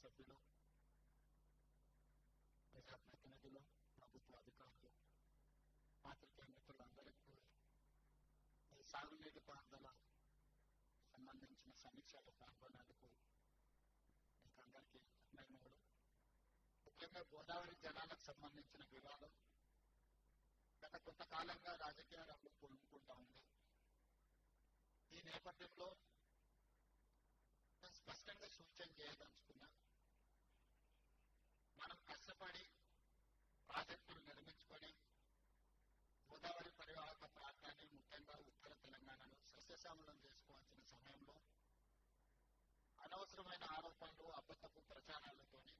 సభ్యులు, ప్రజాప్రతినిధులు, ప్రభుత్వ అధికారులు, పాత్రికేయ మిత్రులందరికీ ఈ సాగునీటి పారుదల సంబంధించిన సమీక్షలో పాల్గొనేందుకు మీకు అందరికీ ధన్యవాదాలు. ముఖ్యంగా గోదావరి జలాలకు సంబంధించిన వివాదం గత కొంతకాలంగా రాజకీయ రంగం పొందుకుంటా ఉంది. ఈ నేపథ్యంలో నేను స్పష్టంగా సూచన చేయదలుచుకున్నా, మనం కష్టపడి ప్రాజెక్టులు నిర్మించుకొని గోదావరి పరివాహక ప్రాంతాన్ని, ముఖ్యంగా ఉత్తర తెలంగాణను సస్యశ్యామలం చేసుకోవాల్సిన సమయంలో అనవసరమైన ఆరోపణలు, అబద్ధపు ప్రచారాలతోని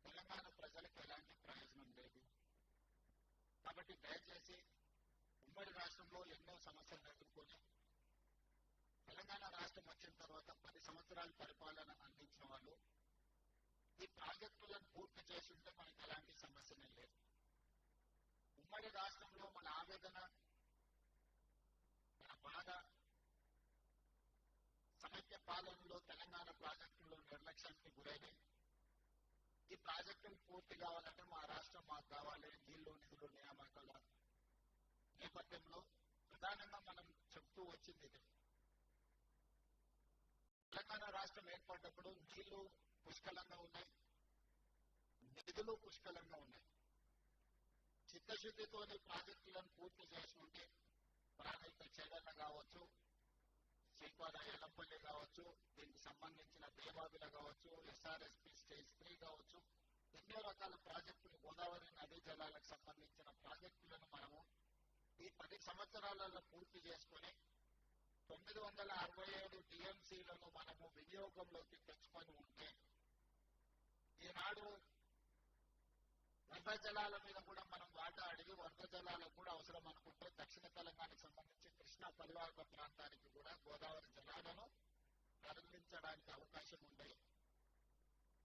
తెలంగాణ ప్రజలకు ఎలాంటి ప్రయోజనం లేదు. కాబట్టి దయచేసి ఉమ్మడి రాష్ట్రంలో ఎన్నో సమస్యలు ఎదుర్కొని తెలంగాణ రాష్ట్రం వచ్చిన తర్వాత 10 సంవత్సరాల పరిపాలన అందించిన వాళ్ళు ఈ ప్రాజెక్టులను పూర్తి చేసి ఉంటే మనకు ఎలాంటి సమస్యనే లేదు. ఉమ్మడి రాష్ట్రంలో మన ఆవేదన, మన బాధ సమైక్య పాలనలో తెలంగాణ ప్రాజెక్టుల్లో నిర్లక్ష్యానికి గురైనాయి. ఈ ప్రాజెక్టులు పూర్తి కావాలంటే మా రాష్ట్రం మాకు కావాలి, నీళ్లు నిధులు నియామకాల నేపథ్యంలో ప్రధానంగా మనం చెప్తూ వచ్చింది ఇది. తెలంగాణ రాష్ట్రం ఏర్పడ్డప్పుడు నీళ్లు పుష్కలంగా ఉన్నాయి, నిధులు పుష్కలంగా ఉన్నాయి. చిత్తశుద్ధితోని ప్రాజెక్టులను పూర్తి చేసి ఉంటే ప్రాణహిత చెగన్న కావచ్చు, శ్రీపాద ఎల్లంపల్లి కావచ్చు, దీనికి సంబంధించిన దేవాదుల కావచ్చు, ఎస్ఆర్ఎస్పీ స్టేజ్ 3 కావచ్చు, ఎన్నో రకాల ప్రాజెక్టులు, గోదావరి నదీ జలాలకు సంబంధించిన ప్రాజెక్టులను మనము ఈ 10 సంవత్సరాలలో పూర్తి చేసుకొని 967 టీఎంసీలను మనము వినియోగంలోకి తెచ్చుకొని ఉంటే ఈనాడు వరద జలాల మీద కూడా మనం వాటా అడిగి వరద జలాలకు కూడా అవసరం అనుకుంటే దక్షిణ తెలంగాణకు సంబంధించి కృష్ణా పరివాహక ప్రాంతానికి కూడా గోదావరి జలాలను తరలించడానికి అవకాశం ఉండేది.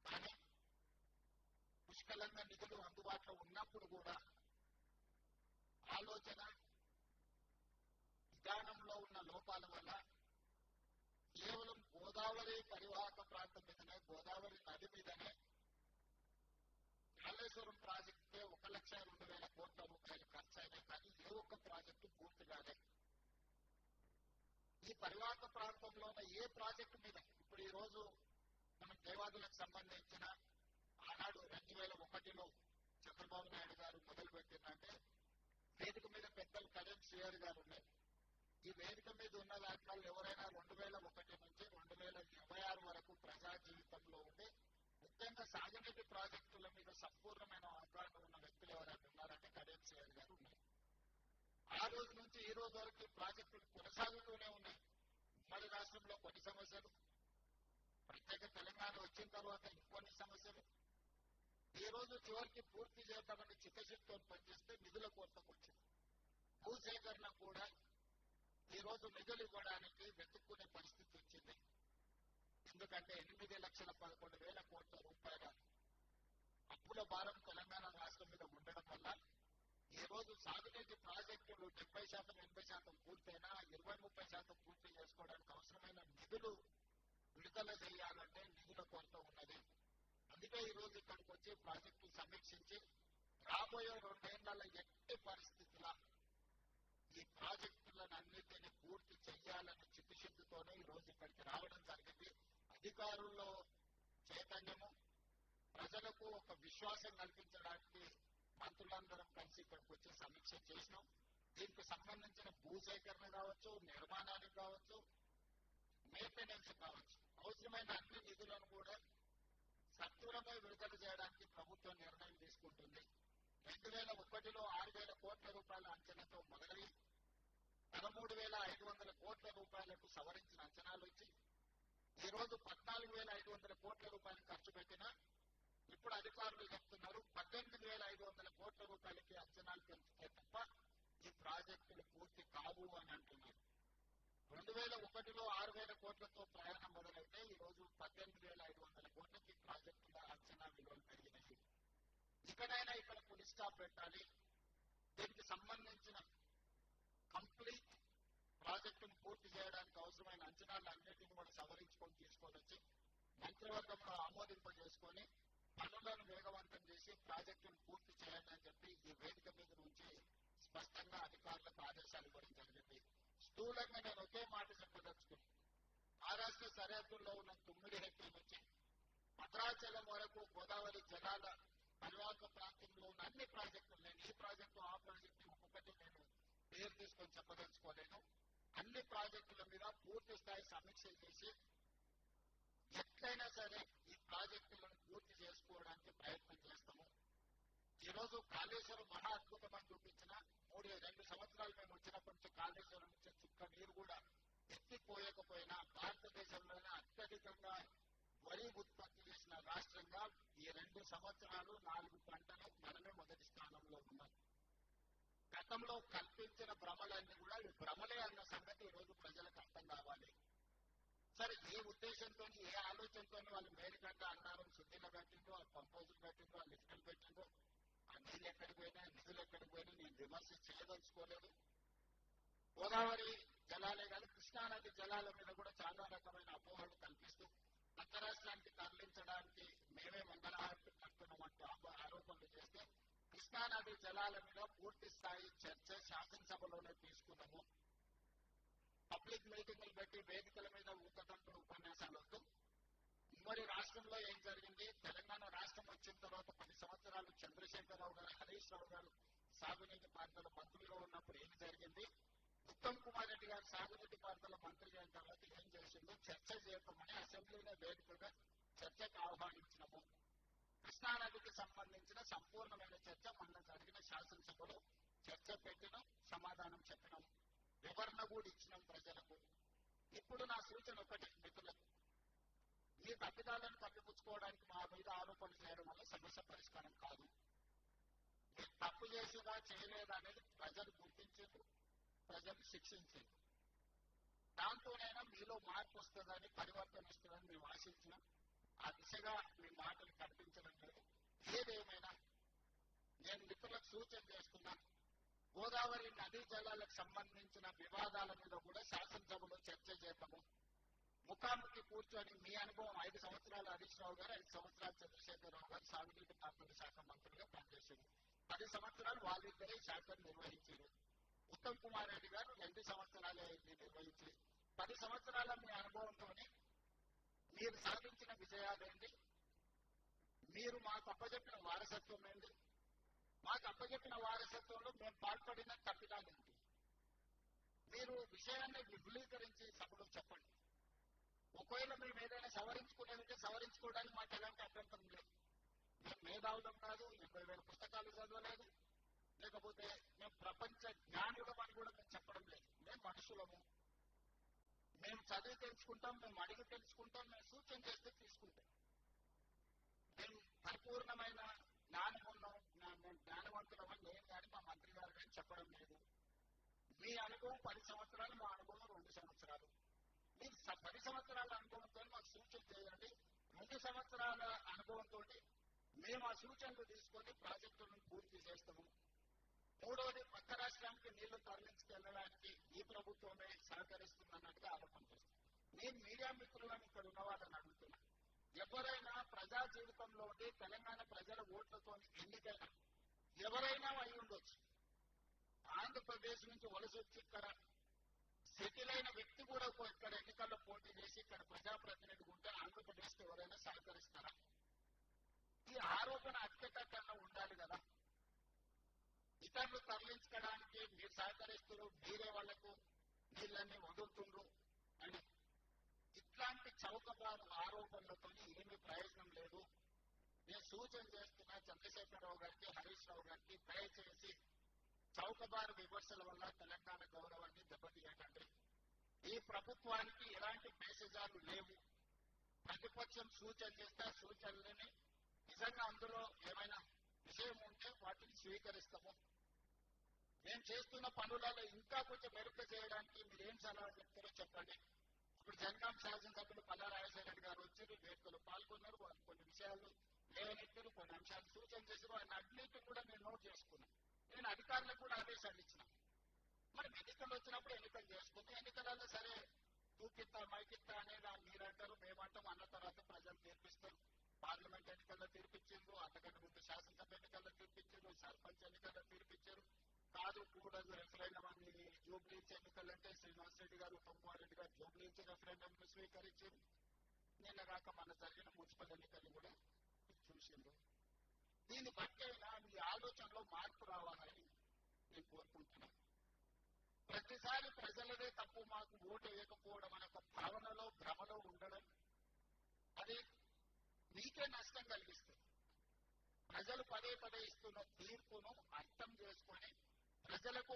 కానీ పుష్కలంగా నిధులు అందుబాటులో ఉన్నప్పుడు కూడా ఆలోచన విధానంలో ఉన్న లోపాల వల్ల కేవలం గోదావరి పరివాహక ప్రాంతం మీదనే, గోదావరి నది మీదనే కాళేశ్వరం ప్రాజెక్టుకే 1,02,000 కోట్ల రూపాయలు ఖర్చు అయినాయి. కానీ ఏ ఒక్క ప్రాజెక్టు పూర్తి కాలేదు. ఈ పరివాహక ప్రాంతంలో ఉన్న ఏ ప్రాజెక్టు మీద ఇప్పుడు ఈ రోజు మనం దేవాదులకు సంబంధించిన ఆనాడు 2001లో చంద్రబాబు నాయుడు గారు మొదలుపెట్టిందంటే వేదిక మీద పెద్దలు కళ్యాణ్ శ్రీహరి గారు ఉన్నారు. ఈ వేదిక మీద ఉన్న దాంట్లో ఎవరైనా 2001 నుంచి 2026 వరకు ప్రజా జీవితంలో ఉండి ముఖ్యంగా సాగునీటి ప్రాజెక్టుల మీద సంపూర్ణమైన అవగాహన ఉన్న వ్యక్తులు ఎవరైనా ఉన్నారంటే కళ్యాణ్ శ్రీహరి గారు ఉన్నారు. ఆ రోజు నుంచి ఈ రోజు వరకు ప్రాజెక్టులు కొనసాగుతూనే ఉన్నాయి. ఉమ్మడి రాష్ట్రంలో కొన్ని సమస్యలు, ప్రత్యేక తెలంగాణ వచ్చిన తర్వాత ఇంకొన్ని సమస్యలు. ఈ రోజు చివరికి పూర్తి చేద్దామని చిత్తశుద్ధితో పనిచేస్తే నిధుల కొరతకు వచ్చింది. భూసేకరణ కూడా ఈ రోజు నిధులు ఇవ్వడానికి వెతుక్కునే పరిస్థితి వచ్చింది. ఎందుకంటే 8,11,000 కోట్ల రూపాయల అప్పుల భారం తెలంగాణ రాష్ట్రం మీద ఉండడం వల్ల ఈ రోజు సాగునీటి ప్రాజెక్టులు 70%, 80% పూర్తయినా 20-30% పూర్తి చేసుకోవడానికి అవసరమైన నిధులు విడుదల చేయాలంటే నిధుల కొరత ఉన్నది. అందుకే ఈ రోజు ఇక్కడికి వచ్చి ప్రాజెక్టులు సమీక్షించి రాబోయే 2 ఏళ్ల ఎట్టి పరిస్థితుల ఈ ప్రాజెక్టులను అన్నింటినీ పూర్తి చెయ్యాలని చిత్తశుద్ధితోనే ఈ రోజు ఇక్కడికి రావడం జరిగింది. అధికారుల్లో చైతన్యము, ప్రజలకు ఒక విశ్వాసం కల్పించడానికి మంత్రులందరం కలిసి ఇక్కడికి వచ్చి సమీక్ష చేసినాం. దీనికి సంబంధించిన భూసేకరణ కావచ్చు, నిర్మాణానికి కావచ్చు, మెయింటెనెన్స్ కావచ్చు, అవసరమైన అన్ని నిధులను కూడా సత్వరమే విడుదల చేయడానికి ప్రభుత్వం నిర్ణయం తీసుకుంటుంది. 2001లో 6,000 కోట్ల రూపాయల అంచనాతో మొదలై 13,500 కోట్ల రూపాయలకు సవరించిన అంచనాలు వచ్చి ఈ రోజు 14,500 కోట్ల రూపాయలు ఖర్చు పెట్టినా ఇప్పుడు అధికారులు చెప్తున్నారు 18,500 కోట్ల రూపాయలకి అంచనాలు పెంచితే తప్ప ఈ ప్రాజెక్టులు పూర్తి కావు అని అంటున్నారు. 2001లో 6,000 కోట్లతో ప్రయాణం మొదలైతే ఈ రోజు 18,500 కోట్లకి ప్రాజెక్టుల అంచనా విలువలు పెరిగినాయి. ఇకనైనా ఇక్కడ పులి స్టాప్ పెట్టాలి. దీనికి సంబంధించిన కంప్లీట్ ప్రాజెక్టును పూర్తి చేయడానికి అవసరమైన అంచనాలు అన్నింటినీ కూడా సవరించుకొని తీసుకొని వచ్చి మంత్రివర్గంలో ఆమోదింపజేసుకొని పనులను వేగవంతం చేసి ప్రాజెక్టును పూర్తి చేయండి అని చెప్పి ఈ వేదిక మీద నుంచి స్పష్టంగా అధికారులకు ఆదేశాలు ఇవ్వడం జరిగింది. స్థూలంగా నేను ఒకే మాట చెప్పదలుచుకున్నాను. మహారాష్ట్ర సరిహద్దుల్లో ఉన్న తుమ్మిడిహెట్టి నుంచి భద్రాచలం వరకు గోదావరి జలాల పరివాహక ప్రాంతంలో ఉన్న అన్ని ప్రాజెక్టులు, నేను ఈ ప్రాజెక్టు ఆ ప్రాజెక్టు ఒక్కొక్కటి నేను పేరు తీసుకొని చెప్పదలుచుకోలేను. అన్ని ప్రాజెక్టుల మీద పూర్తి స్థాయి సమీక్ష చేసి ఎట్లయినా సరే ఈ ప్రాజెక్టులను పూర్తి చేసుకోవడానికి ప్రయత్నం చేస్తాము. ఈ రోజు కాళేశ్వరం మహా అద్భుతమని చూపించిన 2 సంవత్సరాలు మేము వచ్చినప్పటి నుంచి కాళేశ్వరం నుంచి చుక్క నీరు కూడా ఎత్తిపోయకపోయినా భారతదేశంలోనే అత్యధికంగా వరి ఉత్పత్తి చేసిన రాష్ట్రంగా ఈ 2 సంవత్సరాలు 4 పంటలు మనమే మొదటి స్థానంలో ఉన్నాం. గతంలో కల్పించిన భ్రమలన్నీ కూడా ఈ భ్రమలే అన్న సంగతి ఈ రోజు ప్రజలకు అర్థం కావాలి. సరే, ఏ ఉద్దేశంతో ఏ ఆలోచనతో వాళ్ళు మేడిగడ్డ అన్నారం శుద్ధిలో కట్టిందో, ఆ పంపోజులు కట్టిందో, ఆ లిఫ్టులు పెట్టిందో, ఆ నీళ్ళు ఎక్కడికి పోయినా నిధులు ఎక్కడికి పోయినా నేను విమర్శ చేయదలుచుకోలేదు. గోదావరి జలాలే కాదు, కృష్ణానది జలాల మీద కూడా చాలా రకమైన అపోహలు కల్పిస్తూ పక్క రాష్ట్రానికి తరలించడానికి మేమే మంగళహారతి కడుతున్నామంటూ ఆరోపణలు చేస్తే కృష్ణానది జలాల మీద పూర్తి స్థాయి చర్చ శాసనసభలోనే తీసుకున్నాము. పబ్లిక్ మీటింగులు పెట్టి వేదికల మీద ఊకదంపుడు ఉపన్యాసాలు వద్దు. ఉమ్మడి రాష్ట్రంలో ఏం జరిగింది, తెలంగాణ రాష్ట్రం వచ్చిన తర్వాత 10 సంవత్సరాలు చంద్రశేఖరరావు గారు, హరీష్ రావు గారు సాగునీటి పారుదల మంత్రులుగా ఉన్నప్పుడు ఏం జరిగింది, ఉత్తమ్ కుమార్ రెడ్డి గారు సాగునీటి పారుదల మంత్రి అయిన తర్వాత ఏం చేసిందో చర్చ చేయటమని అసెంబ్లీలో వేదికగా చర్చకు ఆహ్వానించినాము. కృష్ణానదికి సంబంధించిన సంపూర్ణమైన చర్చ మొన్న జరిగిన శాసనసభలో చర్చ పెట్టినాం, సమాధానం చెప్పినాం, వివరణ కూడా ఇచ్చినాం ప్రజలకు. ఇప్పుడు నా సూచన ఒకటి, మిత్రులకు, ఈ తప్పిదాలను కప్పిపుచ్చుకోవడానికి మా మీద ఆరోపణలు చేయడం వల్ల సమస్య పరిష్కారం కాదు. మీరు తప్పు చేసేదా చేయలేదా అనేది ప్రజలు గుర్తించారు, ప్రజలు శిక్షించారు. దాంతోనైనా మీలో మార్పు వస్తుందని, పరివర్తన వస్తుందని మేము ఆశించినాం. ఆ దిశగా మీ మాటలు కనిపించడం లేదు. ఏదేమైనా నేను మిత్రులకు సూచన చేస్తున్నాను, గోదావరి నదీ జలాలకు సంబంధించిన వివాదాల మీద కూడా శాసనసభలో చర్చ చేద్దాము. ముఖాముఖి కూర్చొని మీ అనుభవం 5 సంవత్సరాలు హరీష్ రావు గారు, 5 సంవత్సరాలు చంద్రశేఖరరావు గారు సాగునీటి పారుదల శాఖ మంత్రులుగా పనిచేశారు. 10 సంవత్సరాలు వాళ్ళిద్దరే శాఖను నిర్వహించారు. ఉత్తమ్ కుమార్ రెడ్డి గారు 2 సంవత్సరాలే నిర్వహించి 10 సంవత్సరాల మీ అనుభవంతో మీరు సాధించిన విజయాలేంటి, మీరు మాకు అప్పచెప్పిన వారసత్వం ఏంటి, మాకు అప్పచెప్పిన వారసత్వంలో మేము పాల్పడిన తప్పిదాలేంటి, మీరు విషయాన్ని విపులీకరించి సభలో చెప్పండి. ఒకవేళ మేము ఏదైనా సవరించుకునేదంటే సవరించుకోవడానికి మాకు ఎలాంటి అభ్యంతరం లేదు. మేము మేధావులం కాదు, 80,000 పుస్తకాలు చదవలేదు, లేకపోతే మేము ప్రపంచ జ్ఞానులం అని కూడా మేము చెప్పడం లేదు. మేము మనుషులము, మేము చదివి తెలుసుకుంటాం, మేము అడిగి తెలుసుకుంటాం, మేము సూచన చేస్తే తీసుకుంటాం. మేము పరిపూర్ణమైన జ్ఞానం ఉన్నాం, మేము జ్ఞానవంతులమని నేను కానీ మా మంత్రి గారు కానీ చెప్పడం లేదు. మీ అనుభవం 10 సంవత్సరాలు, మా అనుభవం 2 సంవత్సరాలు. మీరు 10 సంవత్సరాల అనుభవంతో మాకు సూచన చేయండి. 2 సంవత్సరాల అనుభవంతో మేము ఆ సూచనలు తీసుకొని ప్రాజెక్టులను పూర్తి చేస్తాము. మూడవది, పక్క రాష్ట్రానికి నీళ్లు తరలించుకెళ్లడానికి ఈ ప్రభుత్వమే సహకరిస్తుందన్నట్టుగా ఆరోపణ చేస్తాం. నేను మీడియా మిత్రులను ఇక్కడ ఉన్న వాళ్ళని అడుగుతున్నా, ఎవరైనా ప్రజా జీవితంలో తెలంగాణ ప్రజల ఓట్లతో ఎన్నికైనా ఎవరైనా అయి ఉండొచ్చు. ఆంధ్రప్రదేశ్ నుంచి వలస వచ్చి ఇక్కడ సెటిల్ అయిన వ్యక్తి కూడా ఇక్కడ ఎన్నికల్లో పోటీ చేసి ఇక్కడ ప్రజాప్రతినిధి ఉంటే ఆంధ్రప్రదేశ్కి ఎవరైనా సహకరిస్తారా? ఈ ఆరోపణ అత్యకన్నా ఉండాలి కదా. ఇతరులు తరలించుకోవడానికి మీరు సహకరిస్తారు, మీరే వాళ్లకు నీళ్ళన్నీ వదులుతుండ్రు అని ఇట్లాంటి చౌకబారు ఆరోపణలతో ఏమీ ప్రయోజనం లేదు. నేను సూచన చేస్తున్నా చంద్రశేఖరరావు గారికి, హరీష్ రావు గారికి, దయచేసి చౌకబారు విమర్శల వల్ల తెలంగాణ గౌరవాన్ని దెబ్బతీయకండి. ఈ ప్రభుత్వానికి ఎలాంటి మెసేజాలు లేవు. ప్రతిపక్షం సూచన చేస్తే ఆ సూచనలని నిజంగా అందులో ఏమైనా విషయం ఉంటే వాటిని స్వీకరిస్తాము. మేము చేస్తున్న పనులలో ఇంకా కొంచెం మెరుగ్గా చేయడానికి మీరు ఏం సలహా చెప్తారో చెప్పండి. ఇప్పుడు జనగాం శాసనసభ్యులు పల్లా రాజశేఖర గారు వచ్చారు, వేదికలో పాల్గొన్నారు, వాళ్ళు కొన్ని విషయాలు లేవనెత్తారు, కొన్ని అంశాలు సూచన చేశారు. ఆయన అన్నింటినీ కూడా నేను నోట్ చేసుకున్నాను. నేను అధికారులకు కూడా ఆదేశాలు ఇచ్చిన. మరి ఎన్నికలు వచ్చినప్పుడు ఎన్నికలు చేసుకుంటే ఎన్నికలలో సరే తూకిత్తా మైకిత్తా అనేది మీరంటారు, మేమంటాం, అన్న తర్వాత ప్రజలు తీర్పిస్తారు. పార్లమెంట్ ఎన్నికల్లో తీర్పిచ్చారు, అంతకంటే ముందు శాసనసభ ఎన్నికల్లో తీర్పిచ్చారు, సర్పంచ్ ఎన్నికల్లో తీర్పిచ్చారు. కాదు కూడదు రెఫరెండం అని జూబ్లీస్ ఎన్నికలంటే శ్రీనివాస్ రెడ్డి గారు, ఉత్తమ్ కుమార్ రెడ్డి గారు జూబ్లీస్ రెఫరెండం స్వీకరించారు. నిన్న కాక మన జరిగిన మున్సిపల్ ఎన్నికలు కూడా చూసిండ్రు. దీన్ని బట్టైనా మీ ఆలోచనలో మార్పు రావాలని నేను కోరుకుంటున్నాను. ప్రతిసారి ప్రజలదే తప్పు, మాకు ఓటు వేయకపోవడం అనే ఒక భావనలో భ్రమలో ఉండడం అది మీకే నష్టం కలిగిస్తుంది. ప్రజలు పదే పదే ఇస్తున్న తీర్పును అర్థం చేసుకొని ప్రజలకు